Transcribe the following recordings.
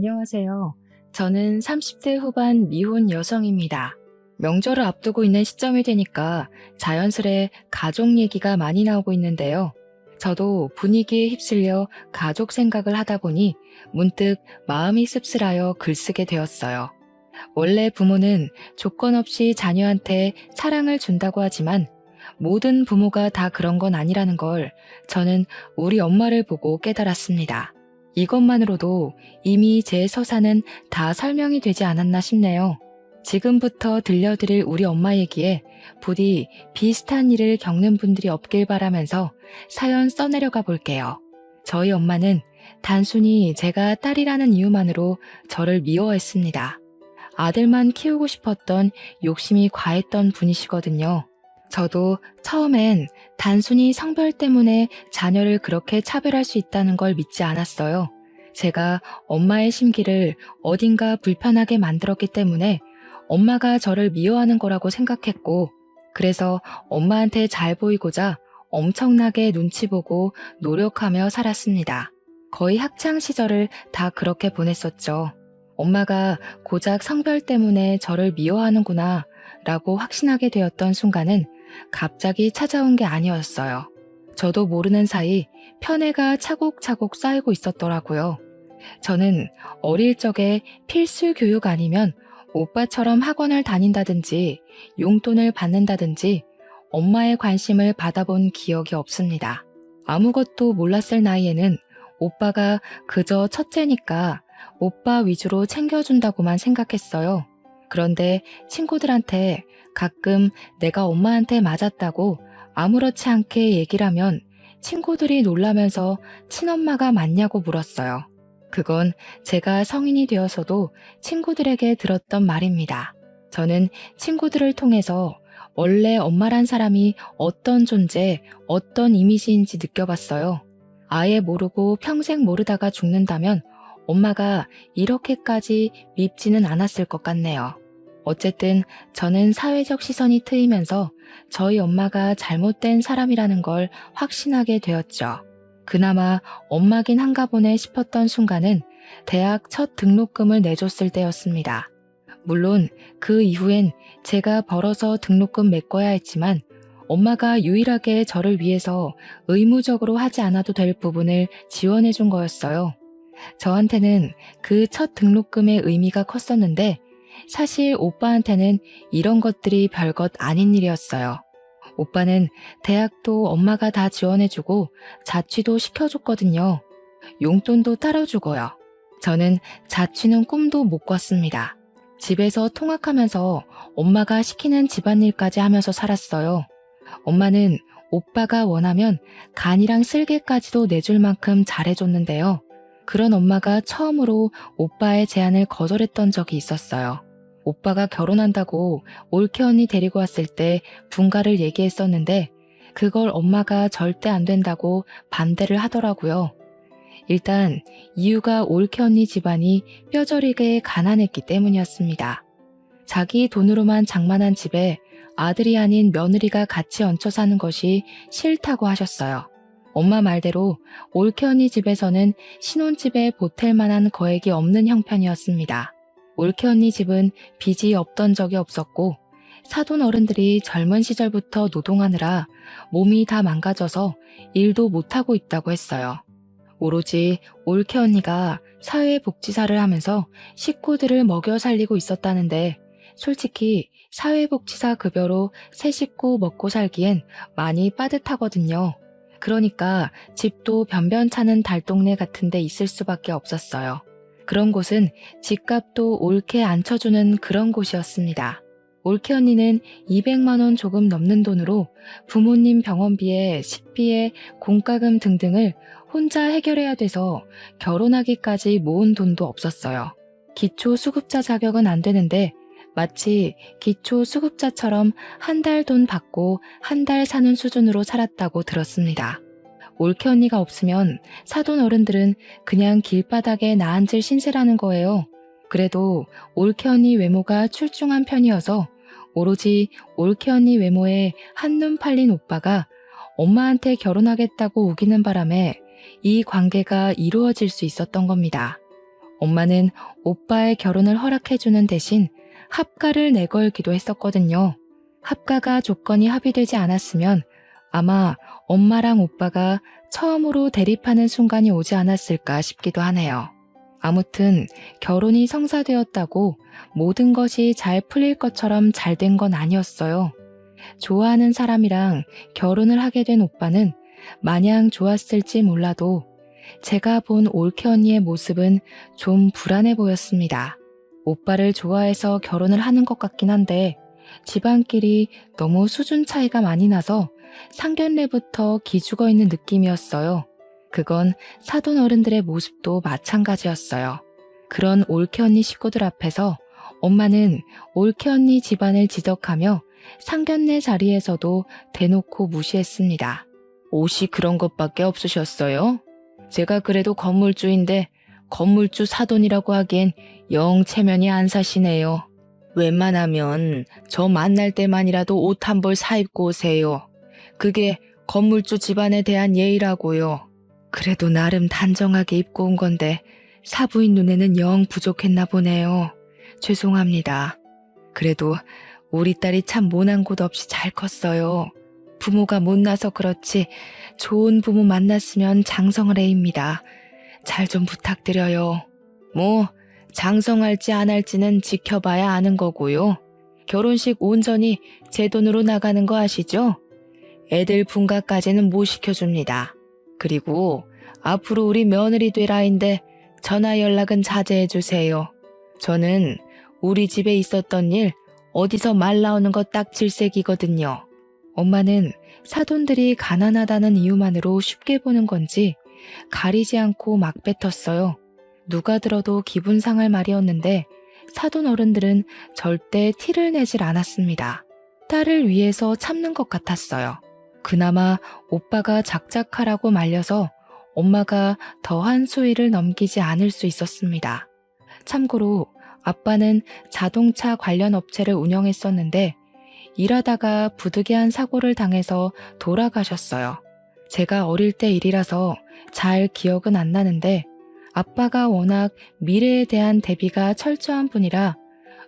안녕하세요. 저는 30대 후반 미혼 여성입니다. 명절을 앞두고 있는 시점이 되니까 자연스레 가족 얘기가 많이 나오고 있는데요. 저도 분위기에 휩쓸려 가족 생각을 하다 보니 문득 마음이 씁쓸하여 글쓰게 되었어요. 원래 부모는 조건 없이 자녀한테 사랑을 준다고 하지만 모든 부모가 다 그런 건 아니라는 걸 저는 우리 엄마를 보고 깨달았습니다. 이것만으로도 이미 제 서사는 다 설명이 되지 않았나 싶네요. 지금부터 들려드릴 우리 엄마 얘기에 부디 비슷한 일을 겪는 분들이 없길 바라면서 사연 써내려가 볼게요. 저희 엄마는 단순히 제가 딸이라는 이유만으로 저를 미워했습니다. 아들만 키우고 싶었던 욕심이 과했던 분이시거든요. 저도 처음엔 단순히 성별 때문에 자녀를 그렇게 차별할 수 있다는 걸 믿지 않았어요. 제가 엄마의 심기를 어딘가 불편하게 만들었기 때문에 엄마가 저를 미워하는 거라고 생각했고, 그래서 엄마한테 잘 보이고자 엄청나게 눈치 보고 노력하며 살았습니다. 거의 학창 시절을 다 그렇게 보냈었죠. 엄마가 고작 성별 때문에 저를 미워하는구나 라고 확신하게 되었던 순간은 갑자기 찾아온 게 아니었어요. 저도 모르는 사이 편애가 차곡차곡 쌓이고 있었더라고요. 저는 어릴 적에 필수 교육 아니면 오빠처럼 학원을 다닌다든지 용돈을 받는다든지 엄마의 관심을 받아본 기억이 없습니다. 아무것도 몰랐을 나이에는 오빠가 그저 첫째니까 오빠 위주로 챙겨준다고만 생각했어요. 그런데 친구들한테 가끔 내가 엄마한테 맞았다고 아무렇지 않게 얘기를 하면 친구들이 놀라면서 친엄마가 맞냐고 물었어요. 그건 제가 성인이 되어서도 친구들에게 들었던 말입니다. 저는 친구들을 통해서 원래 엄마란 사람이 어떤 존재, 어떤 이미지인지 느껴봤어요. 아예 모르고 평생 모르다가 죽는다면 엄마가 이렇게까지 밉지는 않았을 것 같네요. 어쨌든 저는 사회적 시선이 트이면서 저희 엄마가 잘못된 사람이라는 걸 확신하게 되었죠. 그나마 엄마긴 한가 보네 싶었던 순간은 대학 첫 등록금을 내줬을 때였습니다. 물론 그 이후엔 제가 벌어서 등록금 메꿔야 했지만 엄마가 유일하게 저를 위해서 의무적으로 하지 않아도 될 부분을 지원해 준 거였어요. 저한테는 그 첫 등록금의 의미가 컸었는데 사실 오빠한테는 이런 것들이 별것 아닌 일이었어요. 오빠는 대학도 엄마가 다 지원해주고 자취도 시켜줬거든요. 용돈도 따로 주고요. 저는 자취는 꿈도 못 꿨습니다. 집에서 통학하면서 엄마가 시키는 집안일까지 하면서 살았어요. 엄마는 오빠가 원하면 간이랑 쓸개까지도 내줄 만큼 잘해줬는데요. 그런 엄마가 처음으로 오빠의 제안을 거절했던 적이 있었어요. 오빠가 결혼한다고 올케 언니 데리고 왔을 때 분가를 얘기했었는데 그걸 엄마가 절대 안 된다고 반대를 하더라고요. 일단 이유가 올케 언니 집안이 뼈저리게 가난했기 때문이었습니다. 자기 돈으로만 장만한 집에 아들이 아닌 며느리가 같이 얹혀 사는 것이 싫다고 하셨어요. 엄마 말대로 올케 언니 집에서는 신혼집에 보탤 만한 거액이 없는 형편이었습니다. 올케 언니 집은 빚이 없던 적이 없었고 사돈 어른들이 젊은 시절부터 노동하느라 몸이 다 망가져서 일도 못하고 있다고 했어요. 오로지 올케 언니가 사회복지사를 하면서 식구들을 먹여 살리고 있었다는데 솔직히 사회복지사 급여로 세 식구 먹고 살기엔 많이 빠듯하거든요. 그러니까 집도 변변찮은 달동네 같은 데 있을 수밖에 없었어요. 그런 곳은 집값도 옳게 안 쳐주는 그런 곳이었습니다. 올케 언니는 200만 원 조금 넘는 돈으로 부모님 병원비에 식비에 공과금 등등을 혼자 해결해야 돼서 결혼하기까지 모은 돈도 없었어요. 기초수급자 자격은 안 되는데 마치 기초수급자처럼 한 달 돈 받고 한 달 사는 수준으로 살았다고 들었습니다. 올케 언니가 없으면 사돈 어른들은 그냥 길바닥에 나앉을 신세라는 거예요. 그래도 올케 언니 외모가 출중한 편이어서 오로지 올케 언니 외모에 한눈 팔린 오빠가 엄마한테 결혼하겠다고 우기는 바람에 이 관계가 이루어질 수 있었던 겁니다. 엄마는 오빠의 결혼을 허락해주는 대신 합가를 내걸기도 했었거든요. 합가가 조건이 합의되지 않았으면 아마 엄마랑 오빠가 처음으로 대립하는 순간이 오지 않았을까 싶기도 하네요. 아무튼 결혼이 성사되었다고 모든 것이 잘 풀릴 것처럼 잘 된 건 아니었어요. 좋아하는 사람이랑 결혼을 하게 된 오빠는 마냥 좋았을지 몰라도 제가 본 올케 언니의 모습은 좀 불안해 보였습니다. 오빠를 좋아해서 결혼을 하는 것 같긴 한데 집안끼리 너무 수준 차이가 많이 나서 상견례부터 기죽어 있는 느낌이었어요. 그건 사돈 어른들의 모습도 마찬가지였어요. 그런 올케 언니 식구들 앞에서 엄마는 올케 언니 집안을 지적하며 상견례 자리에서도 대놓고 무시했습니다. 옷이 그런 것밖에 없으셨어요? 제가 그래도 건물주인데 건물주 사돈이라고 하기엔 영 체면이 안 사시네요. 웬만하면 저 만날 때만이라도 옷 한 벌 사입고 오세요. 그게 건물주 집안에 대한 예의라고요. 그래도 나름 단정하게 입고 온 건데 사부인 눈에는 영 부족했나 보네요. 죄송합니다. 그래도 우리 딸이 참 모난 곳 없이 잘 컸어요. 부모가 못나서 그렇지 좋은 부모 만났으면 장성을 해입니다. 잘 좀 부탁드려요. 뭐 장성할지 안 할지는 지켜봐야 아는 거고요. 결혼식 온전히 제 돈으로 나가는 거 아시죠? 애들 분가까지는 못 시켜줍니다. 그리고 앞으로 우리 며느리 될 아인데 전화 연락은 자제해 주세요. 저는 우리 집에 있었던 일 어디서 말 나오는 거 딱 질색이거든요. 엄마는 사돈들이 가난하다는 이유만으로 쉽게 보는 건지 가리지 않고 막 뱉었어요. 누가 들어도 기분 상할 말이었는데 사돈 어른들은 절대 티를 내질 않았습니다. 딸을 위해서 참는 것 같았어요. 그나마 오빠가 작작하라고 말려서 엄마가 더한 수위를 넘기지 않을 수 있었습니다. 참고로 아빠는 자동차 관련 업체를 운영했었는데 일하다가 부득이한 사고를 당해서 돌아가셨어요. 제가 어릴 때 일이라서 잘 기억은 안 나는데 아빠가 워낙 미래에 대한 대비가 철저한 분이라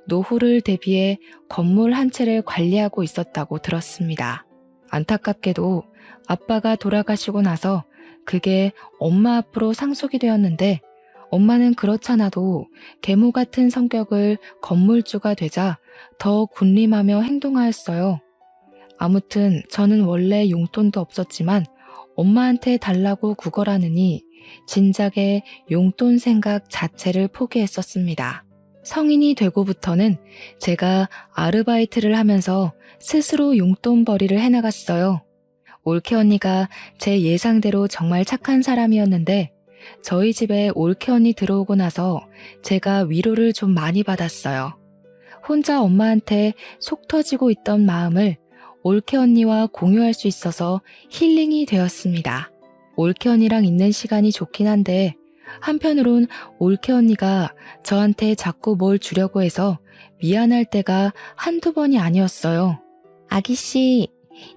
노후를 대비해 건물 한 채를 관리하고 있었다고 들었습니다. 안타깝게도 아빠가 돌아가시고 나서 그게 엄마 앞으로 상속이 되었는데 엄마는 그렇잖아도 계모 같은 성격을 건물주가 되자 더 군림하며 행동하였어요. 아무튼 저는 원래 용돈도 없었지만 엄마한테 달라고 구걸하느니 진작에 용돈 생각 자체를 포기했었습니다. 성인이 되고부터는 제가 아르바이트를 하면서 스스로 용돈벌이를 해나갔어요. 올케 언니가 제 예상대로 정말 착한 사람이었는데 저희 집에 올케 언니 들어오고 나서 제가 위로를 좀 많이 받았어요. 혼자 엄마한테 속 터지고 있던 마음을 올케 언니와 공유할 수 있어서 힐링이 되었습니다. 올케 언니랑 있는 시간이 좋긴 한데 한편으론 올케 언니가 저한테 자꾸 뭘 주려고 해서 미안할 때가 한두 번이 아니었어요. 아기씨,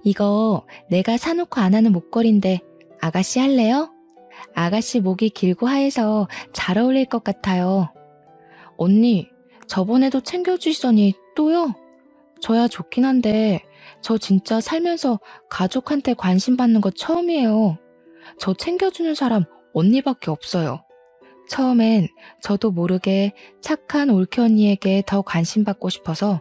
이거 내가 사놓고 안 하는 목걸이인데 아가씨 할래요? 아가씨 목이 길고 하얘서 잘 어울릴 것 같아요. 언니, 저번에도 챙겨주시더니 또요? 저야 좋긴 한데 저 진짜 살면서 가족한테 관심 받는 거 처음이에요. 저 챙겨주는 사람 언니밖에 없어요. 처음엔 저도 모르게 착한 올케 언니에게 더 관심 받고 싶어서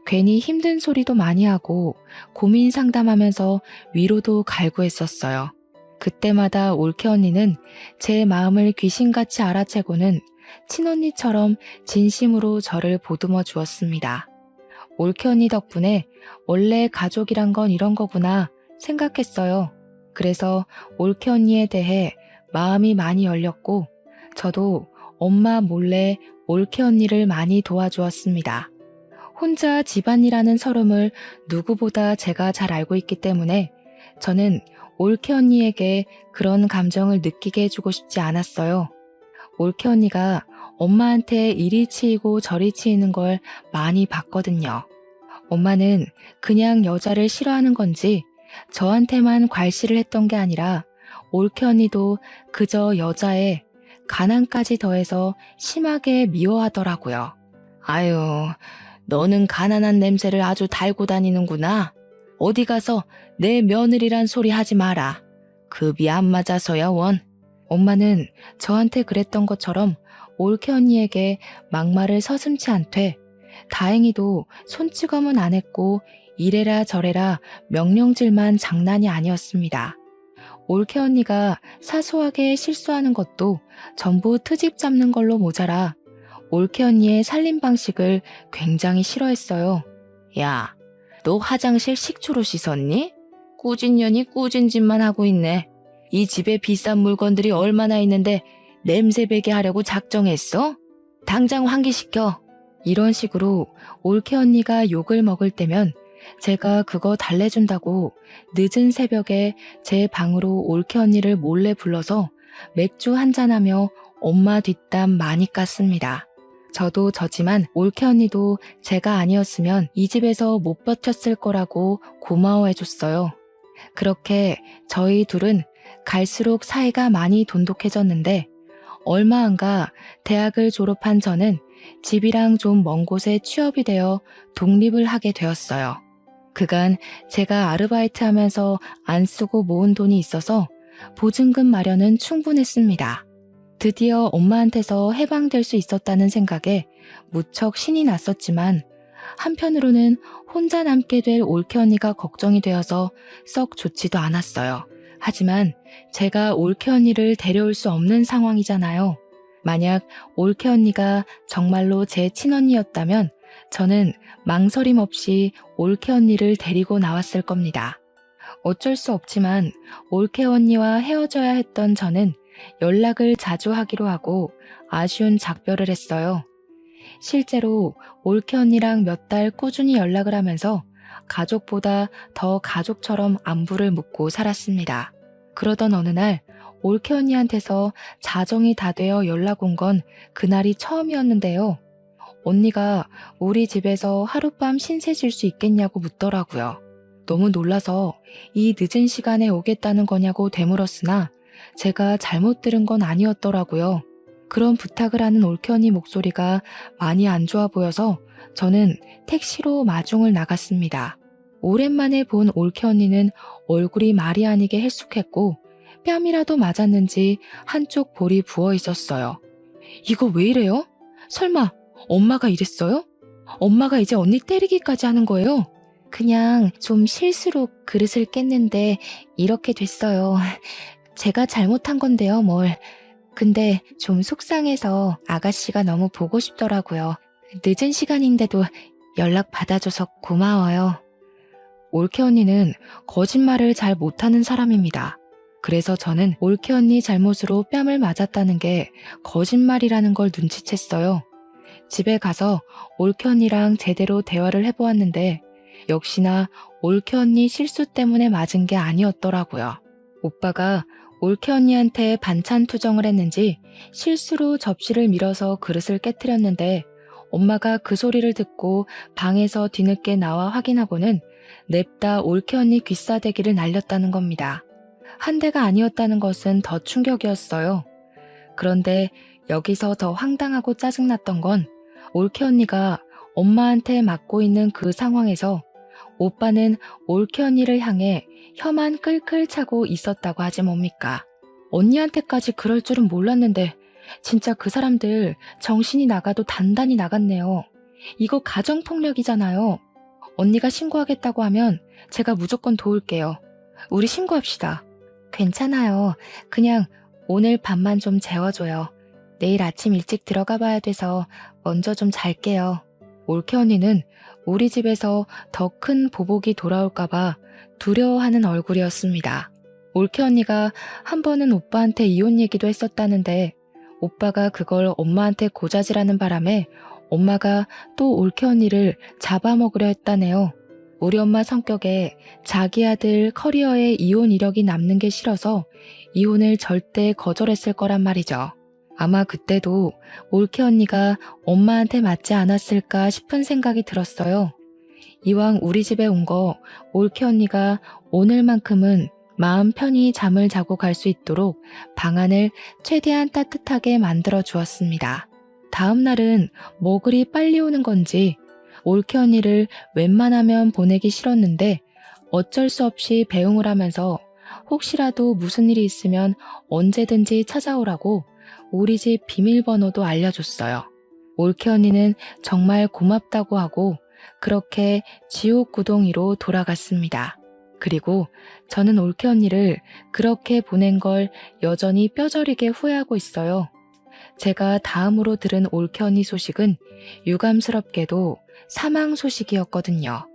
괜히 힘든 소리도 많이 하고 고민 상담하면서 위로도 갈구했었어요. 그때마다 올케 언니는 제 마음을 귀신같이 알아채고는 친언니처럼 진심으로 저를 보듬어 주었습니다. 올케 언니 덕분에 원래 가족이란 건 이런 거구나 생각했어요. 그래서 올케 언니에 대해 마음이 많이 열렸고 저도 엄마 몰래 올케 언니를 많이 도와주었습니다. 혼자 집안이라는 서름을 누구보다 제가 잘 알고 있기 때문에 저는 올케 언니에게 그런 감정을 느끼게 해주고 싶지 않았어요. 올케 언니가 엄마한테 이리 치이고 저리 치이는 걸 많이 봤거든요. 엄마는 그냥 여자를 싫어하는 건지 저한테만 괄시를 했던 게 아니라 올케 언니도 그저 여자에 가난까지 더해서 심하게 미워하더라고요. 아유, 너는 가난한 냄새를 아주 달고 다니는구나. 어디 가서 내 며느리란 소리 하지 마라. 급이 안 맞아서야 원. 엄마는 저한테 그랬던 것처럼 올케 언니에게 막말을 서슴지 않되 다행히도 손찌검은 안 했고 이래라 저래라 명령질만 장난이 아니었습니다. 올케 언니가 사소하게 실수하는 것도 전부 트집 잡는 걸로 모자라 올케 언니의 살림 방식을 굉장히 싫어했어요. 야, 너 화장실 식초로 씻었니? 꾸진 년이 꾸진 짓만 하고 있네. 이 집에 비싼 물건들이 얼마나 있는데 냄새 배게 하려고 작정했어? 당장 환기시켜. 이런 식으로 올케 언니가 욕을 먹을 때면 제가 그거 달래준다고 늦은 새벽에 제 방으로 올케 언니를 몰래 불러서 맥주 한잔하며 엄마 뒷담 많이 깠습니다. 저도 저지만 올케 언니도 제가 아니었으면 이 집에서 못 버텼을 거라고 고마워해줬어요. 그렇게 저희 둘은 갈수록 사이가 많이 돈독해졌는데 얼마 안 가 대학을 졸업한 저는 집이랑 좀 먼 곳에 취업이 되어 독립을 하게 되었어요. 그간 제가 아르바이트하면서 안 쓰고 모은 돈이 있어서 보증금 마련은 충분했습니다. 드디어 엄마한테서 해방될 수 있었다는 생각에 무척 신이 났었지만 한편으로는 혼자 남게 될 올케 언니가 걱정이 되어서 썩 좋지도 않았어요. 하지만 제가 올케 언니를 데려올 수 없는 상황이잖아요. 만약 올케 언니가 정말로 제 친언니였다면 저는 망설임 없이 올케 언니를 데리고 나왔을 겁니다. 어쩔 수 없지만 올케 언니와 헤어져야 했던 저는 연락을 자주 하기로 하고 아쉬운 작별을 했어요. 실제로 올케 언니랑 몇 달 꾸준히 연락을 하면서 가족보다 더 가족처럼 안부를 묻고 살았습니다. 그러던 어느 날 올케 언니한테서 자정이 다 되어 연락 온 건 그날이 처음이었는데요. 언니가 우리 집에서 하룻밤 신세 질 수 있겠냐고 묻더라고요. 너무 놀라서 이 늦은 시간에 오겠다는 거냐고 되물었으나 제가 잘못 들은 건 아니었더라고요. 그런 부탁을 하는 올케 언니 목소리가 많이 안 좋아 보여서 저는 택시로 마중을 나갔습니다. 오랜만에 본 올케 언니는 얼굴이 말이 아니게 헬쑥했고 뺨이라도 맞았는지 한쪽 볼이 부어 있었어요. 이거 왜 이래요? 설마 엄마가 이랬어요? 엄마가 이제 언니 때리기까지 하는 거예요? 그냥 좀 실수로 그릇을 깼는데 이렇게 됐어요. 제가 잘못한 건데요, 뭘. 근데 좀 속상해서 아가씨가 너무 보고 싶더라고요. 늦은 시간인데도 연락 받아줘서 고마워요. 올케 언니는 거짓말을 잘 못하는 사람입니다. 그래서 저는 올케 언니 잘못으로 뺨을 맞았다는 게 거짓말이라는 걸 눈치챘어요. 집에 가서 올케 언니랑 제대로 대화를 해보았는데 역시나 올케 언니 실수 때문에 맞은 게 아니었더라고요. 오빠가 올케 언니한테 반찬 투정을 했는지 실수로 접시를 밀어서 그릇을 깨트렸는데 엄마가 그 소리를 듣고 방에서 뒤늦게 나와 확인하고는 냅다 올케 언니 귀싸대기를 날렸다는 겁니다. 한 대가 아니었다는 것은 더 충격이었어요. 그런데 여기서 더 황당하고 짜증났던 건 올케 언니가 엄마한테 맞고 있는 그 상황에서 오빠는 올케 언니를 향해 혀만 끌끌 차고 있었다고 하지 뭡니까. 언니한테까지 그럴 줄은 몰랐는데 진짜 그 사람들 정신이 나가도 단단히 나갔네요. 이거 가정폭력이잖아요. 언니가 신고하겠다고 하면 제가 무조건 도울게요. 우리 신고합시다. 괜찮아요. 그냥 오늘 밤만 좀 재워줘요. 내일 아침 일찍 들어가 봐야 돼서 먼저 좀 잘게요. 올케 언니는 우리 집에서 더 큰 보복이 돌아올까봐 두려워하는 얼굴이었습니다. 올케 언니가 한 번은 오빠한테 이혼 얘기도 했었다는데 오빠가 그걸 엄마한테 고자질하는 바람에 엄마가 또 올케 언니를 잡아먹으려 했다네요. 우리 엄마 성격에 자기 아들 커리어에 이혼 이력이 남는 게 싫어서 이혼을 절대 거절했을 거란 말이죠. 아마 그때도 올케 언니가 엄마한테 맞지 않았을까 싶은 생각이 들었어요. 이왕 우리 집에 온 거 올케 언니가 오늘만큼은 마음 편히 잠을 자고 갈 수 있도록 방안을 최대한 따뜻하게 만들어 주었습니다. 다음 날은 뭐 그리 빨리 오는 건지 올케 언니를 웬만하면 보내기 싫었는데 어쩔 수 없이 배웅을 하면서 혹시라도 무슨 일이 있으면 언제든지 찾아오라고 우리 집 비밀번호도 알려줬어요. 올케 언니는 정말 고맙다고 하고 그렇게 지옥 구덩이로 돌아갔습니다. 그리고 저는 올케 언니를 그렇게 보낸 걸 여전히 뼈저리게 후회하고 있어요. 제가 다음으로 들은 올케 언니 소식은 유감스럽게도 사망 소식이었거든요.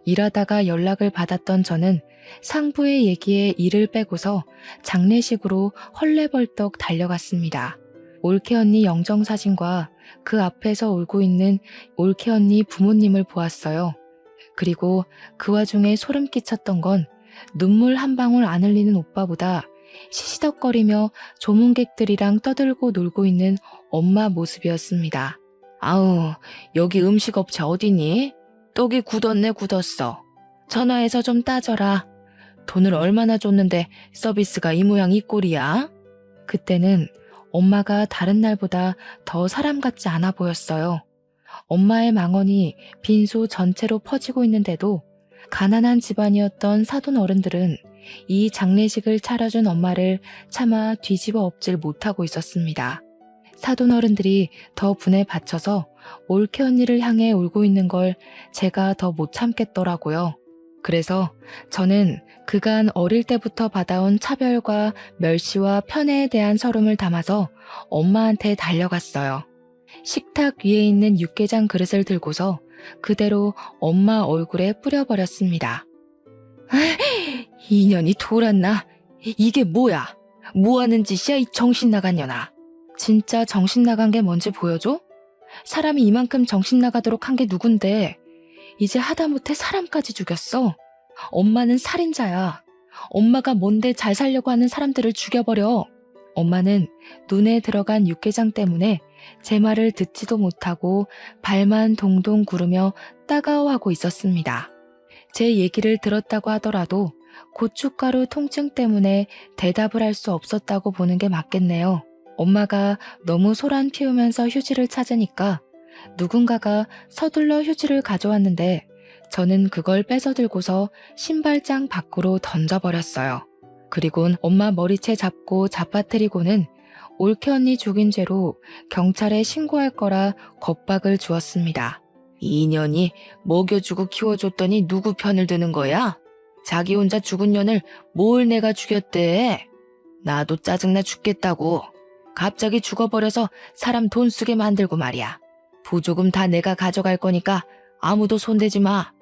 일하다가 연락을 받았던 저는 상부의 얘기에 이를 빼고서 장례식으로 헐레벌떡 달려갔습니다. 올케 언니 영정사진과 그 앞에서 울고 있는 올케 언니 부모님을 보았어요. 그리고 그 와중에 소름 끼쳤던 건 눈물 한 방울 안 흘리는 오빠보다 시시덕거리며 조문객들이랑 떠들고 놀고 있는 엄마 모습이었습니다. 아우, 여기 음식업체 어디니? 떡이 굳었네 굳었어. 전화해서 좀 따져라. 돈을 얼마나 줬는데 서비스가 이 모양 이 꼴이야? 그때는 엄마가 다른 날보다 더 사람 같지 않아 보였어요. 엄마의 망언이 빈소 전체로 퍼지고 있는데도 가난한 집안이었던 사돈 어른들은 이 장례식을 차려준 엄마를 차마 뒤집어 엎질 못하고 있었습니다. 사돈 어른들이 더 분에 받쳐서 올케 언니를 향해 울고 있는 걸 제가 더 못 참겠더라고요. 그래서 저는 그간 어릴 때부터 받아온 차별과 멸시와 편애에 대한 서름을 담아서 엄마한테 달려갔어요. 식탁 위에 있는 육개장 그릇을 들고서 그대로 엄마 얼굴에 뿌려버렸습니다. 이년이 돌았나? 이게 뭐야? 뭐하는 짓이야 이 정신 나간 년아. 진짜 정신 나간 게 뭔지 보여줘? 사람이 이만큼 정신 나가도록 한 게 누군데 이제 하다못해 사람까지 죽였어. 엄마는 살인자야. 엄마가 뭔데 잘 살려고 하는 사람들을 죽여버려. 엄마는 눈에 들어간 육개장 때문에 제 말을 듣지도 못하고 발만 동동 구르며 따가워하고 있었습니다. 제 얘기를 들었다고 하더라도 고춧가루 통증 때문에 대답을 할 수 없었다고 보는 게 맞겠네요. 엄마가 너무 소란 피우면서 휴지를 찾으니까 누군가가 서둘러 휴지를 가져왔는데 저는 그걸 뺏어 들고서 신발장 밖으로 던져버렸어요. 그리곤 엄마 머리채 잡고 잡아뜨리고는 올케 언니 죽인 죄로 경찰에 신고할 거라 겁박을 주었습니다. 이 년이 먹여주고 키워줬더니 누구 편을 드는 거야? 자기 혼자 죽은 년을 뭘 내가 죽였대? 나도 짜증나 죽겠다고. 갑자기 죽어버려서 사람 돈 쓰게 만들고 말이야. 부조금 다 내가 가져갈 거니까 아무도 손대지 마.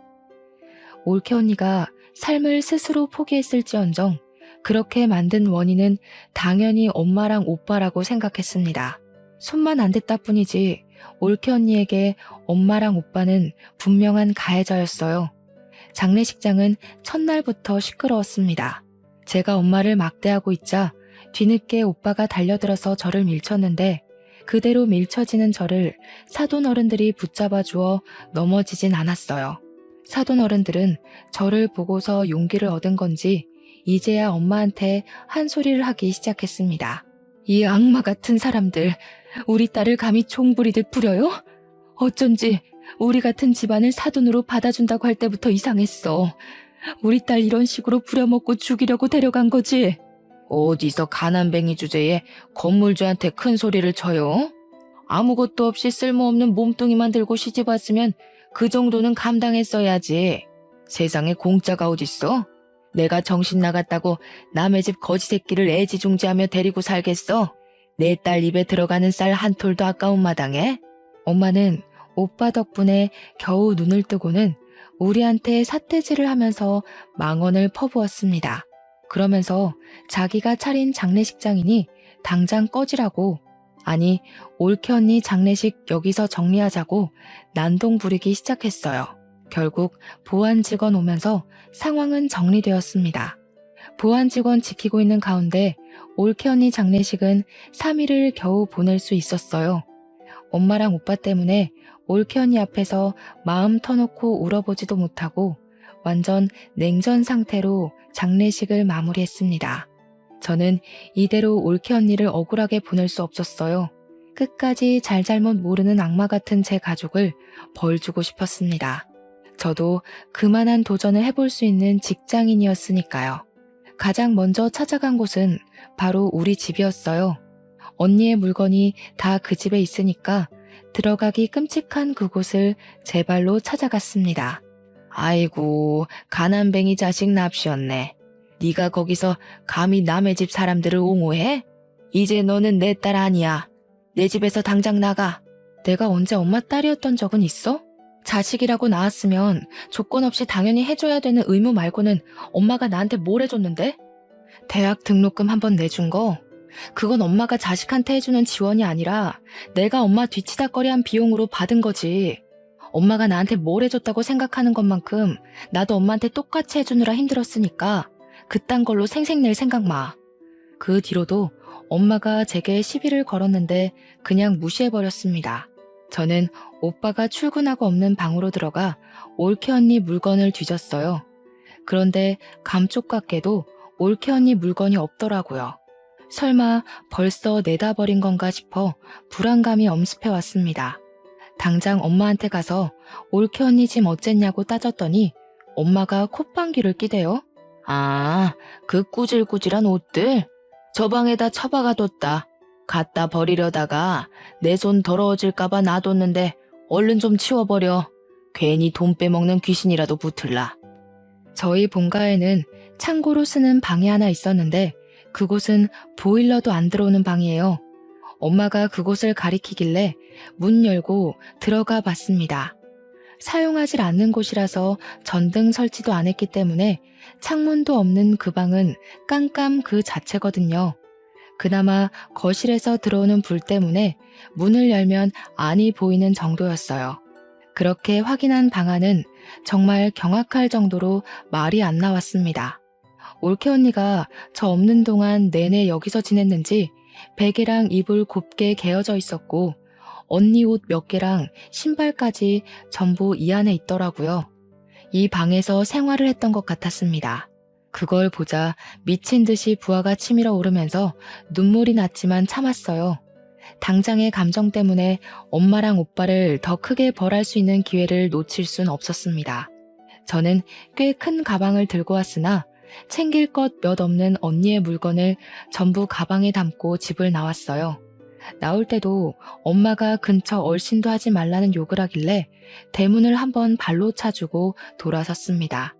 올케 언니가 삶을 스스로 포기했을지언정 그렇게 만든 원인은 당연히 엄마랑 오빠라고 생각했습니다. 손만 안 댔다 뿐이지 올케 언니에게 엄마랑 오빠는 분명한 가해자였어요. 장례식장은 첫날부터 시끄러웠습니다. 제가 엄마를 막대하고 있자 뒤늦게 오빠가 달려들어서 저를 밀쳤는데 그대로 밀쳐지는 저를 사돈 어른들이 붙잡아 주어 넘어지진 않았어요. 사돈 어른들은 저를 보고서 용기를 얻은 건지 이제야 엄마한테 한 소리를 하기 시작했습니다. 이 악마 같은 사람들, 우리 딸을 감히 총부리듯 부려요? 어쩐지 우리 같은 집안을 사돈으로 받아준다고 할 때부터 이상했어. 우리 딸 이런 식으로 부려먹고 죽이려고 데려간 거지? 어디서 가난뱅이 주제에 건물주한테 큰 소리를 쳐요? 아무것도 없이 쓸모없는 몸뚱이만 들고 시집 왔으면 그 정도는 감당했어야지. 세상에 공짜가 어딨어? 내가 정신 나갔다고 남의 집 거지 새끼를 애지중지하며 데리고 살겠어? 내 딸 입에 들어가는 쌀 한 톨도 아까운 마당에? 엄마는 오빠 덕분에 겨우 눈을 뜨고는 우리한테 삿대질을 하면서 망언을 퍼부었습니다. 그러면서 자기가 차린 장례식장이니 당장 꺼지라고, 아니 올케 언니 장례식 여기서 정리하자고 난동 부리기 시작했어요. 결국 보안 직원 오면서 상황은 정리되었습니다. 보안 직원 지키고 있는 가운데 올케 언니 장례식은 3일을 겨우 보낼 수 있었어요. 엄마랑 오빠 때문에 올케 언니 앞에서 마음 터놓고 울어보지도 못하고 완전 냉전 상태로 장례식을 마무리했습니다. 저는 이대로 올케 언니를 억울하게 보낼 수 없었어요. 끝까지 잘잘못 모르는 악마 같은 제 가족을 벌 주고 싶었습니다. 저도 그만한 도전을 해볼 수 있는 직장인이었으니까요. 가장 먼저 찾아간 곳은 바로 우리 집이었어요. 언니의 물건이 다 그 집에 있으니까 들어가기 끔찍한 그곳을 제 발로 찾아갔습니다. 아이고, 가난뱅이 자식 납시였네. 네가 거기서 감히 남의 집 사람들을 옹호해? 이제 너는 내 딸 아니야. 내 집에서 당장 나가. 내가 언제 엄마 딸이었던 적은 있어? 자식이라고 낳았으면 조건 없이 당연히 해줘야 되는 의무 말고는 엄마가 나한테 뭘 해줬는데? 대학 등록금 한번 내준 거? 그건 엄마가 자식한테 해주는 지원이 아니라 내가 엄마 뒤치다꺼리한 비용으로 받은 거지. 엄마가 나한테 뭘 해줬다고 생각하는 것만큼 나도 엄마한테 똑같이 해주느라 힘들었으니까 그딴 걸로 생색낼 생각 마. 그 뒤로도 엄마가 제게 시비를 걸었는데 그냥 무시해버렸습니다. 저는 오빠가 출근하고 없는 방으로 들어가 올케 언니 물건을 뒤졌어요. 그런데 감쪽같게도 올케 언니 물건이 없더라고요. 설마 벌써 내다 버린 건가 싶어 불안감이 엄습해왔습니다. 당장 엄마한테 가서 올케 언니 짐 어쨌냐고 따졌더니 엄마가 콧방귀를 끼대요. 아, 그 꾸질꾸질한 옷들? 저 방에다 처박아뒀다. 갖다 버리려다가 내 손 더러워질까봐 놔뒀는데 얼른 좀 치워버려. 괜히 돈 빼먹는 귀신이라도 붙을라. 저희 본가에는 창고로 쓰는 방이 하나 있었는데 그곳은 보일러도 안 들어오는 방이에요. 엄마가 그곳을 가리키길래 문 열고 들어가 봤습니다. 사용하질 않는 곳이라서 전등 설치도 안 했기 때문에 창문도 없는 그 방은 깜깜 그 자체거든요. 그나마 거실에서 들어오는 불 때문에 문을 열면 안이 보이는 정도였어요. 그렇게 확인한 방 안은 정말 경악할 정도로 말이 안 나왔습니다. 올케 언니가 저 없는 동안 내내 여기서 지냈는지 베개랑 이불 곱게 개어져 있었고 언니 옷 몇 개랑 신발까지 전부 이 안에 있더라고요. 이 방에서 생활을 했던 것 같았습니다. 그걸 보자 미친 듯이 부하가 치밀어 오르면서 눈물이 났지만 참았어요. 당장의 감정 때문에 엄마랑 오빠를 더 크게 벌할 수 있는 기회를 놓칠 순 없었습니다. 저는 꽤 큰 가방을 들고 왔으나 챙길 것 몇 없는 언니의 물건을 전부 가방에 담고 집을 나왔어요. 나올 때도 엄마가 근처 얼씬도 하지 말라는 욕을 하길래 대문을 한번 발로 차주고 돌아섰습니다.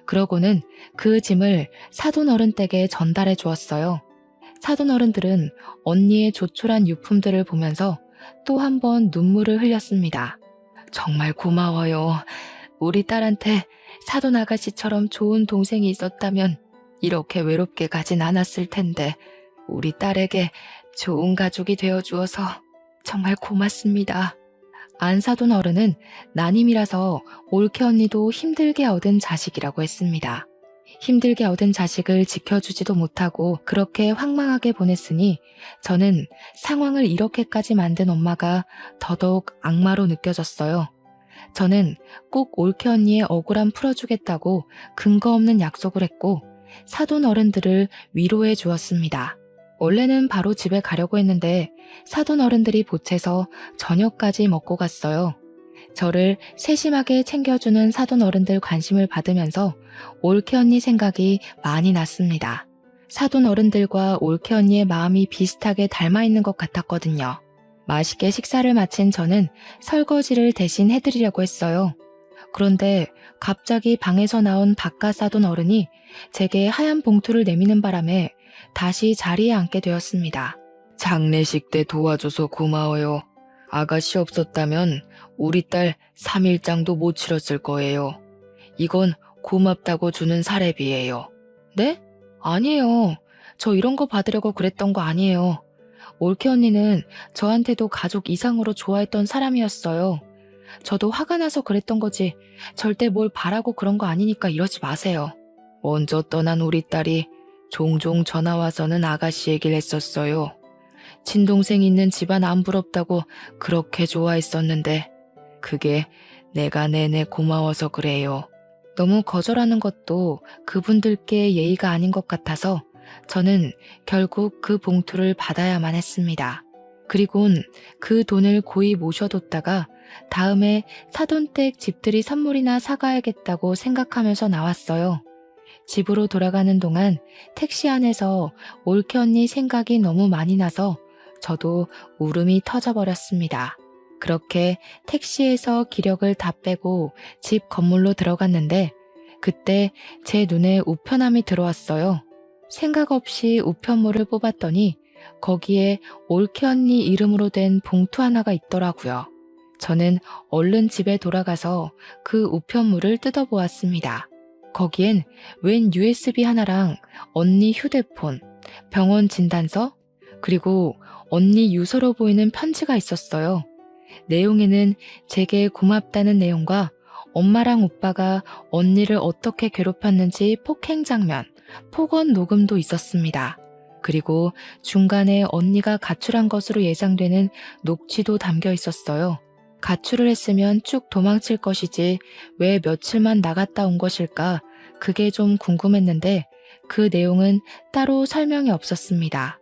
그러고는 그 짐을 사돈어른 댁에 전달해 주었어요. 사돈어른들은 언니의 조촐한 유품들을 보면서 또 한 번 눈물을 흘렸습니다. 정말 고마워요. 우리 딸한테 사돈 아가씨처럼 좋은 동생이 있었다면 이렇게 외롭게 가진 않았을 텐데 우리 딸에게 좋은 가족이 되어주어서 정말 고맙습니다. 안사돈 어른은 난임이라서 올케 언니도 힘들게 얻은 자식이라고 했습니다. 힘들게 얻은 자식을 지켜주지도 못하고 그렇게 황망하게 보냈으니 저는 상황을 이렇게까지 만든 엄마가 더더욱 악마로 느껴졌어요. 저는 꼭 올케 언니의 억울함 풀어주겠다고 근거 없는 약속을 했고 사돈 어른들을 위로해 주었습니다. 원래는 바로 집에 가려고 했는데 사돈 어른들이 보채서 저녁까지 먹고 갔어요. 저를 세심하게 챙겨주는 사돈 어른들 관심을 받으면서 올케 언니 생각이 많이 났습니다. 사돈 어른들과 올케 언니의 마음이 비슷하게 닮아 있는 것 같았거든요. 맛있게 식사를 마친 저는 설거지를 대신 해드리려고 했어요. 그런데 갑자기 방에서 나온 바깥 사돈 어른이 제게 하얀 봉투를 내미는 바람에 다시 자리에 앉게 되었습니다. 장례식 때 도와줘서 고마워요. 아가씨 없었다면 우리 딸 3일장도 못 치렀을 거예요. 이건 고맙다고 주는 사례비예요. 네? 아니에요. 저 이런 거 받으려고 그랬던 거 아니에요. 올케 언니는 저한테도 가족 이상으로 좋아했던 사람이었어요. 저도 화가 나서 그랬던 거지 절대 뭘 바라고 그런 거 아니니까 이러지 마세요. 먼저 떠난 우리 딸이 종종 전화와서는 아가씨 얘기를 했었어요. 친동생 있는 집안 안 부럽다고 그렇게 좋아했었는데 그게 내가 내내 고마워서 그래요. 너무 거절하는 것도 그분들께 예의가 아닌 것 같아서 저는 결국 그 봉투를 받아야만 했습니다. 그리곤 그 돈을 고이 모셔뒀다가 다음에 사돈댁 집들이 선물이나 사가야겠다고 생각하면서 나왔어요. 집으로 돌아가는 동안 택시 안에서 올케 언니 생각이 너무 많이 나서 저도 울음이 터져버렸습니다. 그렇게 택시에서 기력을 다 빼고 집 건물로 들어갔는데 그때 제 눈에 우편함이 들어왔어요. 생각 없이 우편물을 뽑았더니 거기에 올케 언니 이름으로 된 봉투 하나가 있더라고요. 저는 얼른 집에 돌아가서 그 우편물을 뜯어보았습니다. 거기엔 웬 USB 하나랑 언니 휴대폰, 병원 진단서, 그리고 언니 유서로 보이는 편지가 있었어요. 내용에는 제게 고맙다는 내용과 엄마랑 오빠가 언니를 어떻게 괴롭혔는지 폭행 장면, 폭언 녹음도 있었습니다. 그리고 중간에 언니가 가출한 것으로 예상되는 녹취도 담겨 있었어요. 가출을 했으면 쭉 도망칠 것이지 왜 며칠만 나갔다 온 것일까? 그게 좀 궁금했는데 그 내용은 따로 설명이 없었습니다.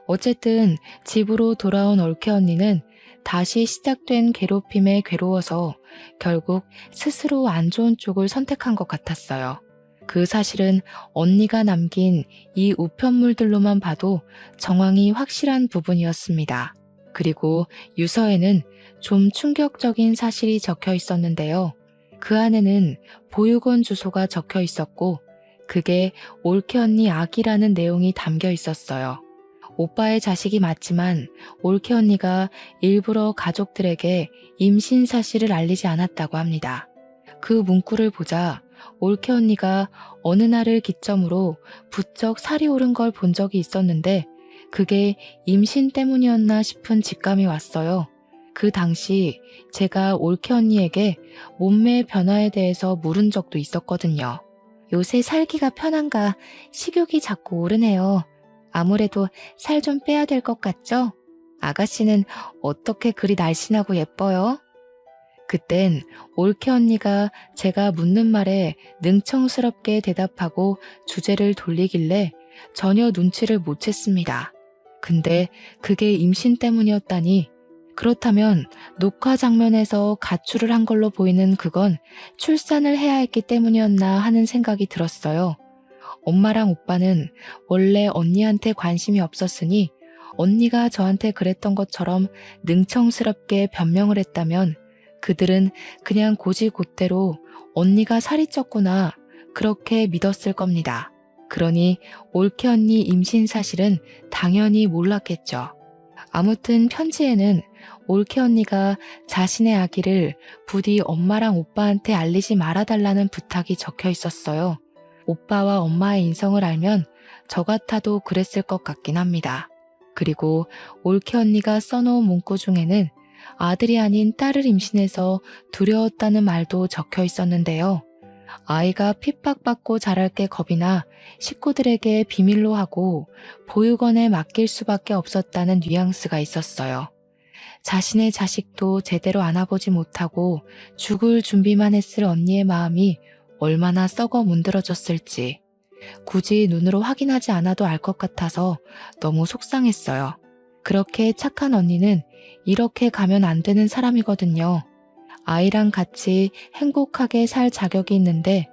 어쨌든 집으로 돌아온 올케 언니는 다시 시작된 괴롭힘에 괴로워서 결국 스스로 안 좋은 쪽을 선택한 것 같았어요. 그 사실은 언니가 남긴 이 우편물들로만 봐도 정황이 확실한 부분이었습니다. 그리고 유서에는 좀 충격적인 사실이 적혀 있었는데요. 그 안에는 보육원 주소가 적혀 있었고 그게 올케 언니 아기라는 내용이 담겨 있었어요. 오빠의 자식이 맞지만 올케 언니가 일부러 가족들에게 임신 사실을 알리지 않았다고 합니다. 그 문구를 보자 올케 언니가 어느 날을 기점으로 부쩍 살이 오른 걸 본 적이 있었는데 그게 임신 때문이었나 싶은 직감이 왔어요. 그 당시 제가 올케 언니에게 몸매 변화에 대해서 물은 적도 있었거든요. 요새 살기가 편한가 식욕이 자꾸 오르네요. 아무래도 살 좀 빼야 될 것 같죠? 아가씨는 어떻게 그리 날씬하고 예뻐요? 그땐 올케 언니가 제가 묻는 말에 능청스럽게 대답하고 주제를 돌리길래 전혀 눈치를 못 챘습니다. 근데 그게 임신 때문이었다니 그렇다면 녹화 장면에서 가출을 한 걸로 보이는 그건 출산을 해야 했기 때문이었나 하는 생각이 들었어요. 엄마랑 오빠는 원래 언니한테 관심이 없었으니 언니가 저한테 그랬던 것처럼 능청스럽게 변명을 했다면 그들은 그냥 곧이곧대로 언니가 살이 쪘구나 그렇게 믿었을 겁니다. 그러니 올케 언니 임신 사실은 당연히 몰랐겠죠. 아무튼 편지에는 올케 언니가 자신의 아기를 부디 엄마랑 오빠한테 알리지 말아달라는 부탁이 적혀 있었어요. 오빠와 엄마의 인성을 알면 저 같아도 그랬을 것 같긴 합니다. 그리고 올케 언니가 써놓은 문구 중에는 아들이 아닌 딸을 임신해서 두려웠다는 말도 적혀 있었는데요. 아이가 핍박받고 자랄 게 겁이나 식구들에게 비밀로 하고 보육원에 맡길 수밖에 없었다는 뉘앙스가 있었어요. 자신의 자식도 제대로 안아보지 못하고 죽을 준비만 했을 언니의 마음이 얼마나 썩어 문드러졌을지 굳이 눈으로 확인하지 않아도 알 것 같아서 너무 속상했어요. 그렇게 착한 언니는 이렇게 가면 안 되는 사람이거든요. 아이랑 같이 행복하게 살 자격이 있는데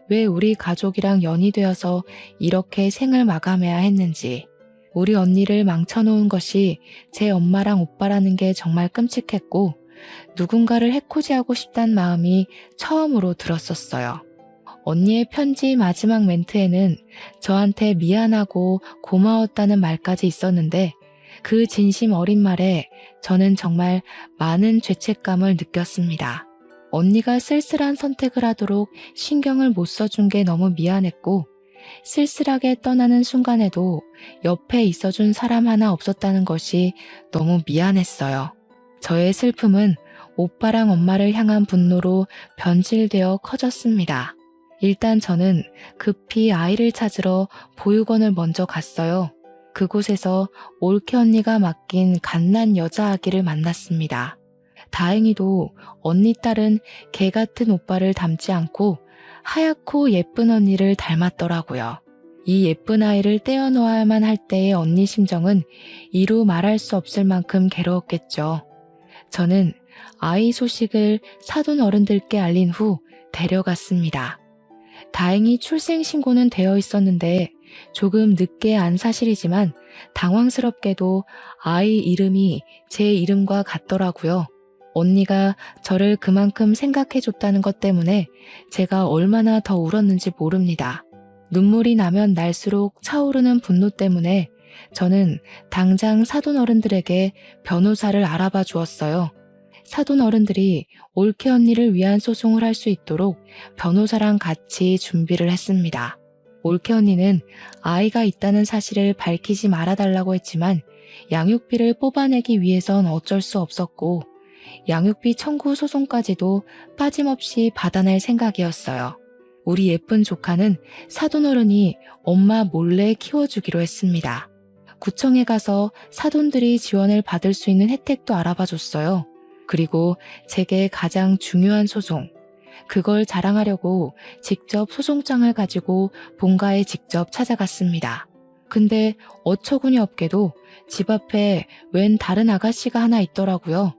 왜 우리 가족이랑 연이 되어서 이렇게 생을 마감해야 했는지, 우리 언니를 망쳐놓은 것이 제 엄마랑 오빠라는 게 정말 끔찍했고 누군가를 해코지하고 싶단 마음이 처음으로 들었었어요. 언니의 편지 마지막 멘트에는 저한테 미안하고 고마웠다는 말까지 있었는데 그 진심 어린 말에 저는 정말 많은 죄책감을 느꼈습니다. 언니가 쓸쓸한 선택을 하도록 신경을 못 써준 게 너무 미안했고 쓸쓸하게 떠나는 순간에도 옆에 있어준 사람 하나 없었다는 것이 너무 미안했어요. 저의 슬픔은 오빠랑 엄마를 향한 분노로 변질되어 커졌습니다. 일단 저는 급히 아이를 찾으러 보육원을 먼저 갔어요. 그곳에서 올케 언니가 맡긴 갓난 여자 아기를 만났습니다. 다행히도 언니 딸은 개 같은 오빠를 닮지 않고 하얗고 예쁜 언니를 닮았더라고요. 이 예쁜 아이를 떼어놓아야만 할 때의 언니 심정은 이루 말할 수 없을 만큼 괴로웠겠죠. 저는 아이 소식을 사돈 어른들께 알린 후 데려갔습니다. 다행히 출생신고는 되어 있었는데 조금 늦게 안 사실이지만 당황스럽게도 아이 이름이 제 이름과 같더라고요. 언니가 저를 그만큼 생각해줬다는 것 때문에 제가 얼마나 더 울었는지 모릅니다. 눈물이 나면 날수록 차오르는 분노 때문에 저는 당장 사돈 어른들에게 변호사를 알아봐 주었어요. 사돈 어른들이 올케 언니를 위한 소송을 할 수 있도록 변호사랑 같이 준비를 했습니다. 올케 언니는 아이가 있다는 사실을 밝히지 말아달라고 했지만 양육비를 뽑아내기 위해선 어쩔 수 없었고 양육비 청구 소송까지도 빠짐없이 받아낼 생각이었어요. 우리 예쁜 조카는 사돈 어른이 엄마 몰래 키워주기로 했습니다. 구청에 가서 사돈들이 지원을 받을 수 있는 혜택도 알아봐 줬어요. 그리고 제게 가장 중요한 소송, 그걸 자랑하려고 직접 소송장을 가지고 본가에 직접 찾아갔습니다. 근데 어처구니 없게도 집 앞에 웬 다른 아가씨가 하나 있더라고요.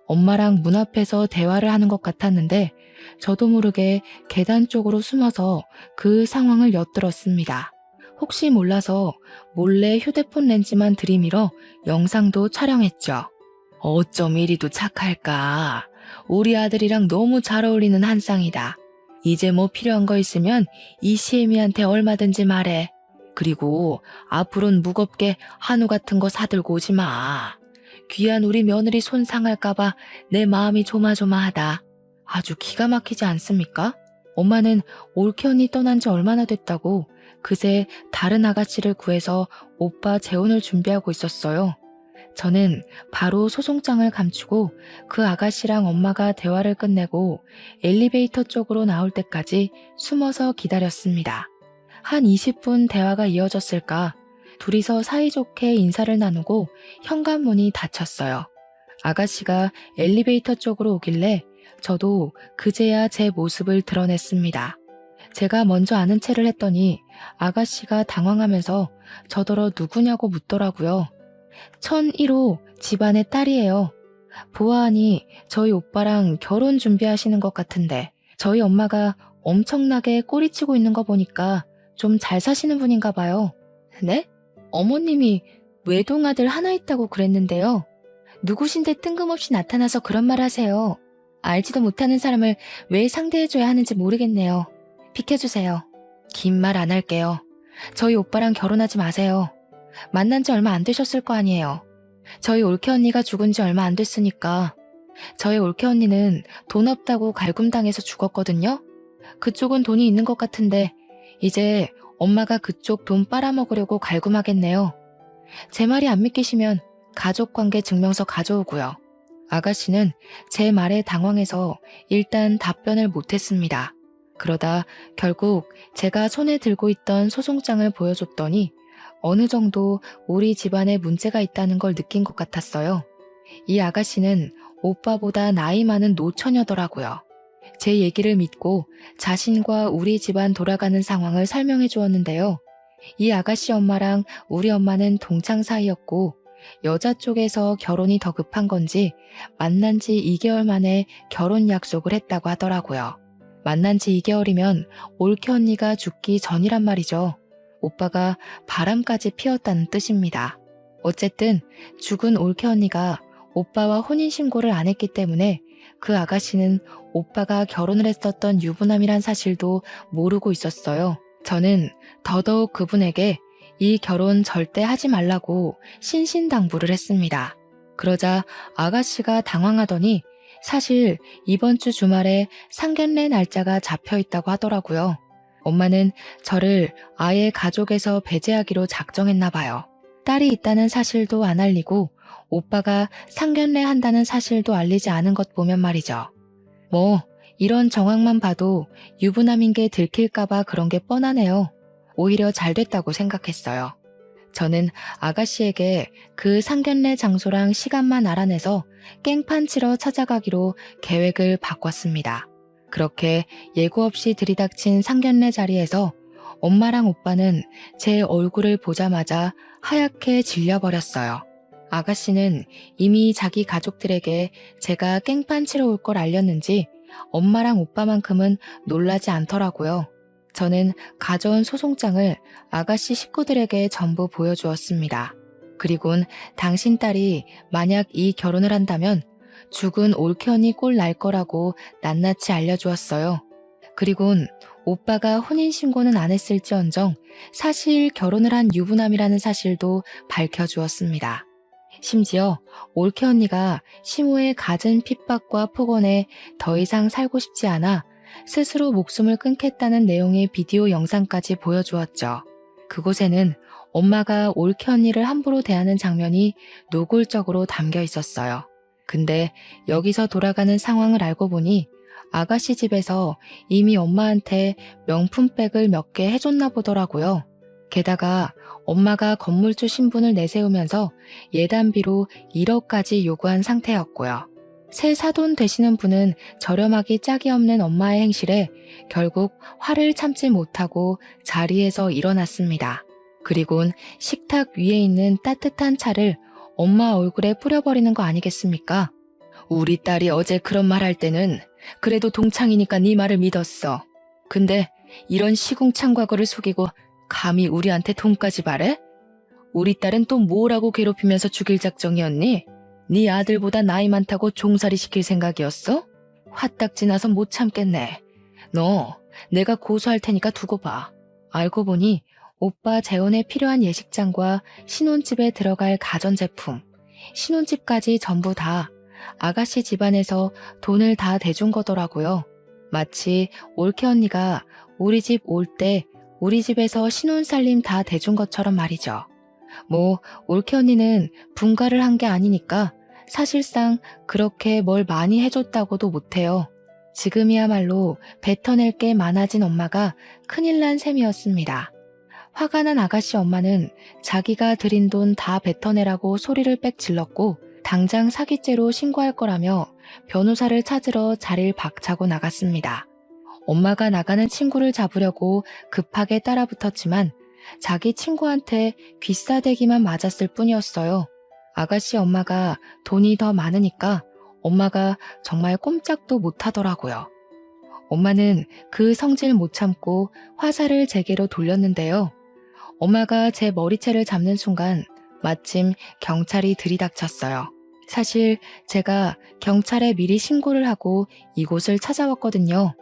엄마랑 문 앞에서 대화를 하는 것 같았는데 저도 모르게 계단 쪽으로 숨어서 그 상황을 엿들었습니다. 혹시 몰라서 몰래 휴대폰 렌즈만 들이밀어 영상도 촬영했죠. 어쩜 이리도 착할까. 우리 아들이랑 너무 잘 어울리는 한 쌍이다. 이제 뭐 필요한 거 있으면 이시애미한테 얼마든지 말해. 그리고 앞으로는 무겁게 한우 같은 거 사들고 오지 마. 귀한 우리 며느리 손 상할까봐 내 마음이 조마조마하다. 아주 기가 막히지 않습니까? 엄마는 올케 언니 떠난 지 얼마나 됐다고 그새 다른 아가씨를 구해서 오빠 재혼을 준비하고 있었어요. 저는 바로 소송장을 감추고 그 아가씨랑 엄마가 대화를 끝내고 엘리베이터 쪽으로 나올 때까지 숨어서 기다렸습니다. 한 20분 대화가 이어졌을까 둘이서 사이좋게 인사를 나누고 현관문이 닫혔어요. 아가씨가 엘리베이터 쪽으로 오길래 저도 그제야 제 모습을 드러냈습니다. 제가 먼저 아는 체를 했더니 아가씨가 당황하면서 저더러 누구냐고 묻더라고요. 1001호 집안의 딸이에요. 보아하니 저희 오빠랑 결혼 준비하시는 것 같은데 저희 엄마가 엄청나게 꼬리치고 있는 거 보니까 좀 잘 사시는 분인가 봐요. 네? 어머님이 외동아들 하나 있다고 그랬는데요. 누구신데 뜬금없이 나타나서 그런 말 하세요. 알지도 못하는 사람을 왜 상대해줘야 하는지 모르겠네요. 비켜주세요. 긴 말 안 할게요. 저희 오빠랑 결혼하지 마세요. 만난 지 얼마 안 되셨을 거 아니에요. 저희 올케 언니가 죽은 지 얼마 안 됐으니까. 저희 올케 언니는 돈 없다고 갈굼당해서 죽었거든요. 그쪽은 돈이 있는 것 같은데 이제 엄마가 그쪽 돈 빨아먹으려고 갈굼하겠네요. 제 말이 안 믿기시면 가족관계 증명서 가져오고요. 아가씨는 제 말에 당황해서 일단 답변을 못했습니다. 그러다 결국 제가 손에 들고 있던 소송장을 보여줬더니 어느 정도 우리 집안에 문제가 있다는 걸 느낀 것 같았어요. 이 아가씨는 오빠보다 나이 많은 노처녀더라고요. 제 얘기를 믿고 자신과 우리 집안 돌아가는 상황을 설명해 주었는데요. 이 아가씨 엄마랑 우리 엄마는 동창 사이였고 여자 쪽에서 결혼이 더 급한 건지 만난 지 2개월 만에 결혼 약속을 했다고 하더라고요. 만난 지 2개월이면 올케 언니가 죽기 전이란 말이죠. 오빠가 바람까지 피웠다는 뜻입니다. 어쨌든 죽은 올케 언니가 오빠와 혼인신고를 안 했기 때문에 그 아가씨는 오빠가 결혼을 했었던 유부남이란 사실도 모르고 있었어요. 저는 더더욱 그분에게 이 결혼 절대 하지 말라고 신신당부를 했습니다. 그러자 아가씨가 당황하더니 사실 이번 주 주말에 상견례 날짜가 잡혀 있다고 하더라고요. 엄마는 저를 아예 가족에서 배제하기로 작정했나 봐요. 딸이 있다는 사실도 안 알리고 오빠가 상견례 한다는 사실도 알리지 않은 것 보면 말이죠. 뭐 이런 정황만 봐도 유부남인 게 들킬까봐 그런 게 뻔하네요. 오히려 잘 됐다고 생각했어요. 저는 아가씨에게 그 상견례 장소랑 시간만 알아내서 깽판 치러 찾아가기로 계획을 바꿨습니다. 그렇게 예고 없이 들이닥친 상견례 자리에서 엄마랑 오빠는 제 얼굴을 보자마자 하얗게 질려버렸어요. 아가씨는 이미 자기 가족들에게 제가 깽판 치러 올 걸 알렸는지 엄마랑 오빠만큼은 놀라지 않더라고요. 저는 가져온 소송장을 아가씨 식구들에게 전부 보여주었습니다. 그리곤 당신 딸이 만약 이 결혼을 한다면 죽은 올케 언니 꼴 날 거라고 낱낱이 알려주었어요. 그리곤 오빠가 혼인신고는 안 했을지언정 사실 결혼을 한 유부남이라는 사실도 밝혀주었습니다. 심지어 올케 언니가 시모의 갖은 핍박과 폭언에 더 이상 살고 싶지 않아 스스로 목숨을 끊겠다는 내용의 비디오 영상까지 보여주었죠. 그곳에는 엄마가 올케 언니를 함부로 대하는 장면이 노골적으로 담겨 있었어요. 근데 여기서 돌아가는 상황을 알고 보니 아가씨 집에서 이미 엄마한테 명품백을 몇 개 해줬나 보더라고요. 게다가 엄마가 건물주 신분을 내세우면서 예단비로 1억까지 요구한 상태였고요. 새 사돈 되시는 분은 저렴하기 짝이 없는 엄마의 행실에 결국 화를 참지 못하고 자리에서 일어났습니다. 그리곤 식탁 위에 있는 따뜻한 차를 엄마 얼굴에 뿌려버리는 거 아니겠습니까? 우리 딸이 어제 그런 말 할 때는 그래도 동창이니까 네 말을 믿었어. 근데 이런 시궁창 과거를 속이고 감히 우리한테 돈까지 바래? 우리 딸은 또 뭐라고 괴롭히면서 죽일 작정이었니? 네 아들보다 나이 많다고 종살이 시킬 생각이었어? 화딱지 나서 못 참겠네. 너 내가 고소할 테니까 두고 봐. 알고 보니 오빠 재혼에 필요한 예식장과 신혼집에 들어갈 가전제품, 신혼집까지 전부 다 아가씨 집안에서 돈을 다 대준 거더라고요. 마치 올케 언니가 우리 집 올 때 우리 집에서 신혼살림 다 대준 것처럼 말이죠. 뭐 올케 언니는 분가를 한 게 아니니까 사실상 그렇게 뭘 많이 해줬다고도 못해요. 지금이야말로 뱉어낼 게 많아진 엄마가 큰일 난 셈이었습니다. 화가 난 아가씨 엄마는 자기가 들인 돈 다 뱉어내라고 소리를 빽 질렀고 당장 사기죄로 신고할 거라며 변호사를 찾으러 자리를 박차고 나갔습니다. 엄마가 나가는 친구를 잡으려고 급하게 따라붙었지만 자기 친구한테 귀싸대기만 맞았을 뿐이었어요. 아가씨 엄마가 돈이 더 많으니까 엄마가 정말 꼼짝도 못하더라고요. 엄마는 그 성질 못 참고 화살을 제게로 돌렸는데요. 엄마가 제 머리채를 잡는 순간 마침 경찰이 들이닥쳤어요. 사실 제가 경찰에 미리 신고를 하고 이곳을 찾아왔거든요.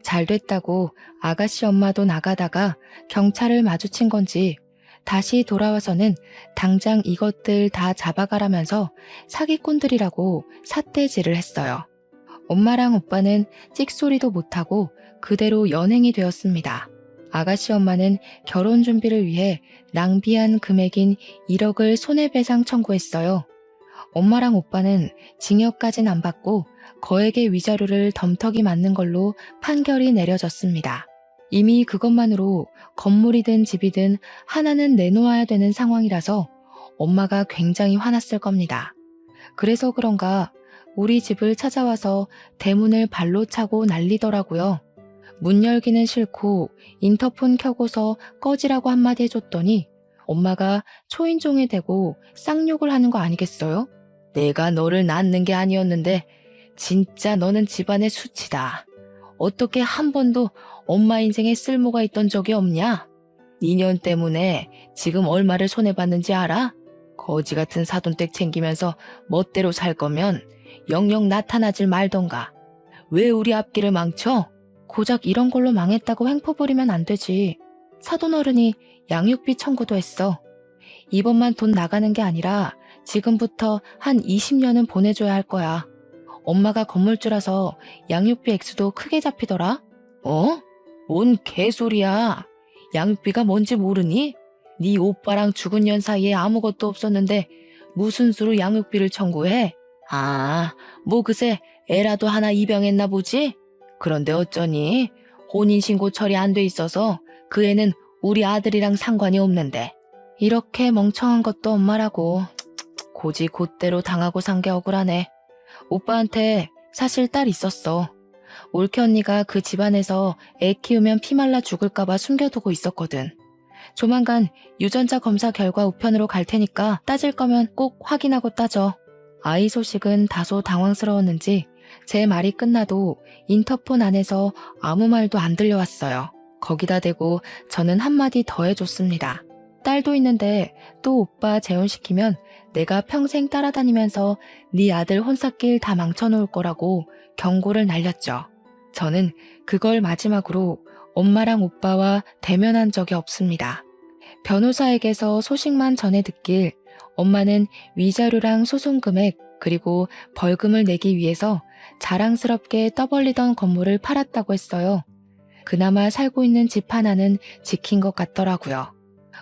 잘 됐다고 아가씨 엄마도 나가다가 경찰을 마주친 건지 다시 돌아와서는 당장 이것들 다 잡아가라면서 사기꾼들이라고 삿대질을 했어요. 엄마랑 오빠는 찍소리도 못하고 그대로 연행이 되었습니다. 아가씨 엄마는 결혼 준비를 위해 낭비한 금액인 1억을 손해배상 청구했어요. 엄마랑 오빠는 징역까진 안 받고 거액의 위자료를 덤터기 맞는 걸로 판결이 내려졌습니다. 이미 그것만으로 건물이든 집이든 하나는 내놓아야 되는 상황이라서 엄마가 굉장히 화났을 겁니다. 그래서 그런가 우리 집을 찾아와서 대문을 발로 차고 난리더라고요. 문 열기는 싫고 인터폰 켜고서 꺼지라고 한마디 해줬더니 엄마가 초인종에 대고 쌍욕을 하는 거 아니겠어요? 내가 너를 낳는 게 아니었는데 진짜 너는 집안의 수치다. 어떻게 한 번도 엄마 인생에 쓸모가 있던 적이 없냐? 니년 때문에 지금 얼마를 손해봤는지 알아? 거지 같은 사돈댁 챙기면서 멋대로 살 거면 영영 나타나질 말던가. 왜 우리 앞길을 망쳐? 고작 이런 걸로 망했다고 횡포 부리면 안 되지. 사돈 어른이 양육비 청구도 했어. 이번만 돈 나가는 게 아니라 지금부터 한 20년은 보내줘야 할 거야. 엄마가 건물주라서 양육비 액수도 크게 잡히더라. 어? 뭔 개소리야. 양육비가 뭔지 모르니? 네 오빠랑 죽은 년 사이에 아무것도 없었는데 무슨 수로 양육비를 청구해? 아, 뭐 그새 애라도 하나 입양했나 보지? 그런데 어쩌니? 혼인신고 처리 안 돼 있어서 그 애는 우리 아들이랑 상관이 없는데. 이렇게 멍청한 것도 엄마라고. 고지 곧대로 당하고 산 게 억울하네. 오빠한테 사실 딸 있었어. 올케 언니가 그 집안에서 애 키우면 피 말라 죽을까봐 숨겨두고 있었거든. 조만간 유전자 검사 결과 우편으로 갈 테니까 따질 거면 꼭 확인하고 따져. 아이 소식은 다소 당황스러웠는지 제 말이 끝나도 인터폰 안에서 아무 말도 안 들려왔어요. 거기다 대고 저는 한마디 더 해줬습니다. 딸도 있는데 또 오빠 재혼시키면 내가 평생 따라다니면서 네 아들 혼사길 다 망쳐놓을 거라고 경고를 날렸죠. 저는 그걸 마지막으로 엄마랑 오빠와 대면한 적이 없습니다. 변호사에게서 소식만 전해 듣길 엄마는 위자료랑 소송 금액 그리고 벌금을 내기 위해서 자랑스럽게 떠벌리던 건물을 팔았다고 했어요. 그나마 살고 있는 집 하나는 지킨 것 같더라고요.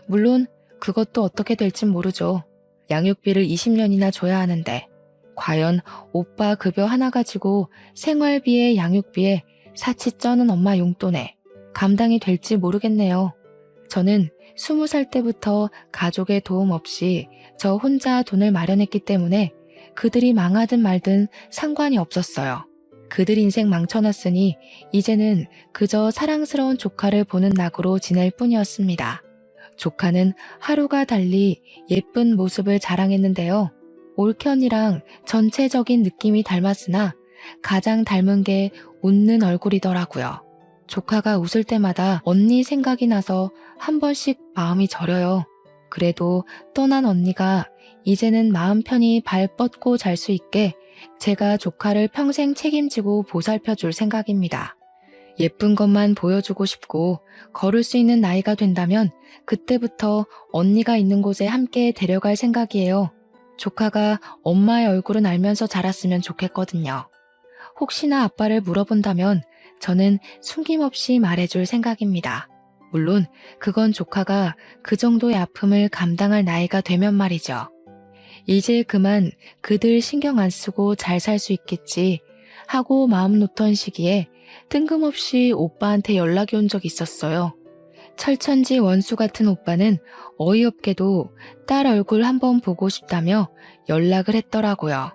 물론 그것도 어떻게 될진 모르죠. 양육비를 20년이나 줘야 하는데 과연 오빠 급여 하나 가지고 생활비에 양육비에 사치 쩌는 엄마 용돈에 감당이 될지 모르겠네요. 저는 20살 때부터 가족의 도움 없이 저 혼자 돈을 마련했기 때문에 그들이 망하든 말든 상관이 없었어요. 그들 인생 망쳐놨으니 이제는 그저 사랑스러운 조카를 보는 낙으로 지낼 뿐이었습니다. 조카는 하루가 달리 예쁜 모습을 자랑했는데요. 올케 언니랑 전체적인 느낌이 닮았으나 가장 닮은 게 웃는 얼굴이더라고요. 조카가 웃을 때마다 언니 생각이 나서 한 번씩 마음이 저려요. 그래도 떠난 언니가 이제는 마음 편히 발 뻗고 잘 수 있게 제가 조카를 평생 책임지고 보살펴 줄 생각입니다. 예쁜 것만 보여주고 싶고 걸을 수 있는 나이가 된다면 그때부터 언니가 있는 곳에 함께 데려갈 생각이에요. 조카가 엄마의 얼굴은 알면서 자랐으면 좋겠거든요. 혹시나 아빠를 물어본다면 저는 숨김없이 말해줄 생각입니다. 물론 그건 조카가 그 정도의 아픔을 감당할 나이가 되면 말이죠. 이제 그만 그들 신경 안 쓰고 잘 살 수 있겠지 하고 마음 놓던 시기에 뜬금없이 오빠한테 연락이 온 적이 있었어요. 철천지 원수 같은 오빠는 어이없게도 딸 얼굴 한번 보고 싶다며 연락을 했더라고요.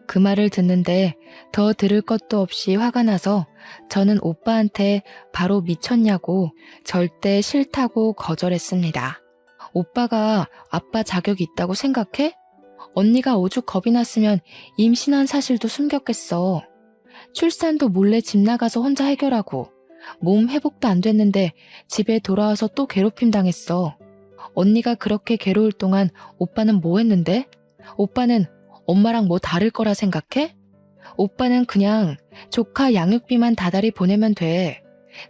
그 말을 듣는데 더 들을 것도 없이 화가 나서 저는 오빠한테 바로 미쳤냐고 절대 싫다고 거절했습니다. 오빠가 아빠 자격이 있다고 생각해? 언니가 오죽 겁이 났으면 임신한 사실도 숨겼겠어. 출산도 몰래 집 나가서 혼자 해결하고 몸 회복도 안 됐는데 집에 돌아와서 또 괴롭힘 당했어. 언니가 그렇게 괴로울 동안 오빠는 뭐 했는데? 오빠는 엄마랑 뭐 다를 거라 생각해? 오빠는 그냥 조카 양육비만 다달이 보내면 돼.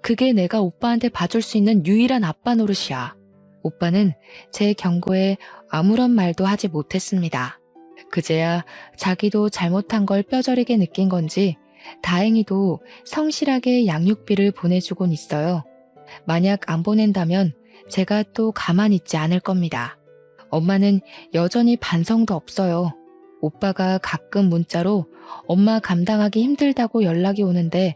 그게 내가 오빠한테 봐줄 수 있는 유일한 아빠 노릇이야. 오빠는 제 경고에 아무런 말도 하지 못했습니다. 그제야 자기도 잘못한 걸 뼈저리게 느낀 건지 다행히도 성실하게 양육비를 보내주곤 있어요. 만약 안 보낸다면 제가 또 가만히 있지 않을 겁니다. 엄마는 여전히 반성도 없어요. 오빠가 가끔 문자로 엄마 감당하기 힘들다고 연락이 오는데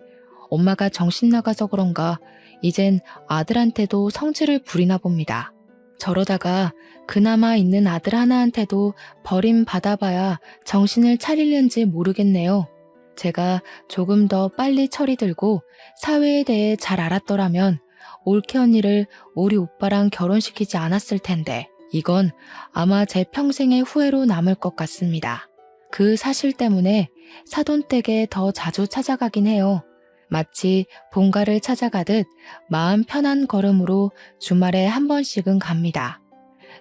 엄마가 정신 나가서 그런가 이젠 아들한테도 성질을 부리나 봅니다. 저러다가 그나마 있는 아들 하나한테도 버림받아봐야 정신을 차리는지 모르겠네요. 제가 조금 더 빨리 철이 들고 사회에 대해 잘 알았더라면 올케 언니를 우리 오빠랑 결혼시키지 않았을 텐데 이건 아마 제 평생의 후회로 남을 것 같습니다. 그 사실 때문에 사돈댁에 더 자주 찾아가긴 해요. 마치 본가를 찾아가듯 마음 편한 걸음으로 주말에 한 번씩은 갑니다.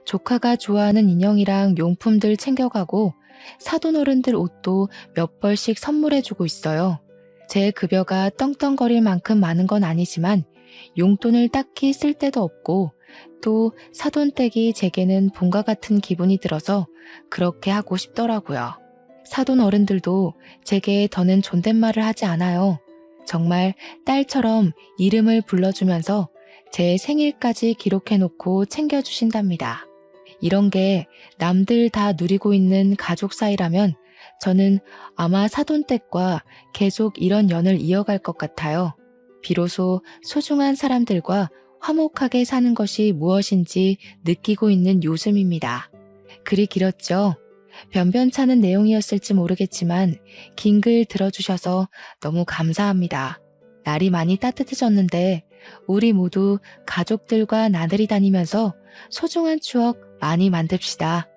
조카가 좋아하는 인형이랑 용품들 챙겨가고 사돈어른들 옷도 몇 벌씩 선물해주고 있어요. 제 급여가 떵떵거릴 만큼 많은 건 아니지만 용돈을 딱히 쓸 데도 없고 또 사돈댁이 제게는 본가 같은 기분이 들어서 그렇게 하고 싶더라고요. 사돈어른들도 제게 더는 존댓말을 하지 않아요. 정말 딸처럼 이름을 불러주면서 제 생일까지 기록해놓고 챙겨주신답니다. 이런 게 남들 다 누리고 있는 가족 사이라면 저는 아마 사돈댁과 계속 이런 연을 이어갈 것 같아요. 비로소 소중한 사람들과 화목하게 사는 것이 무엇인지 느끼고 있는 요즘입니다. 글이 길었죠? 변변찮은 내용이었을지 모르겠지만 긴 글 들어주셔서 너무 감사합니다. 날이 많이 따뜻해졌는데 우리 모두 가족들과 나들이 다니면서 소중한 추억 많이 만듭시다.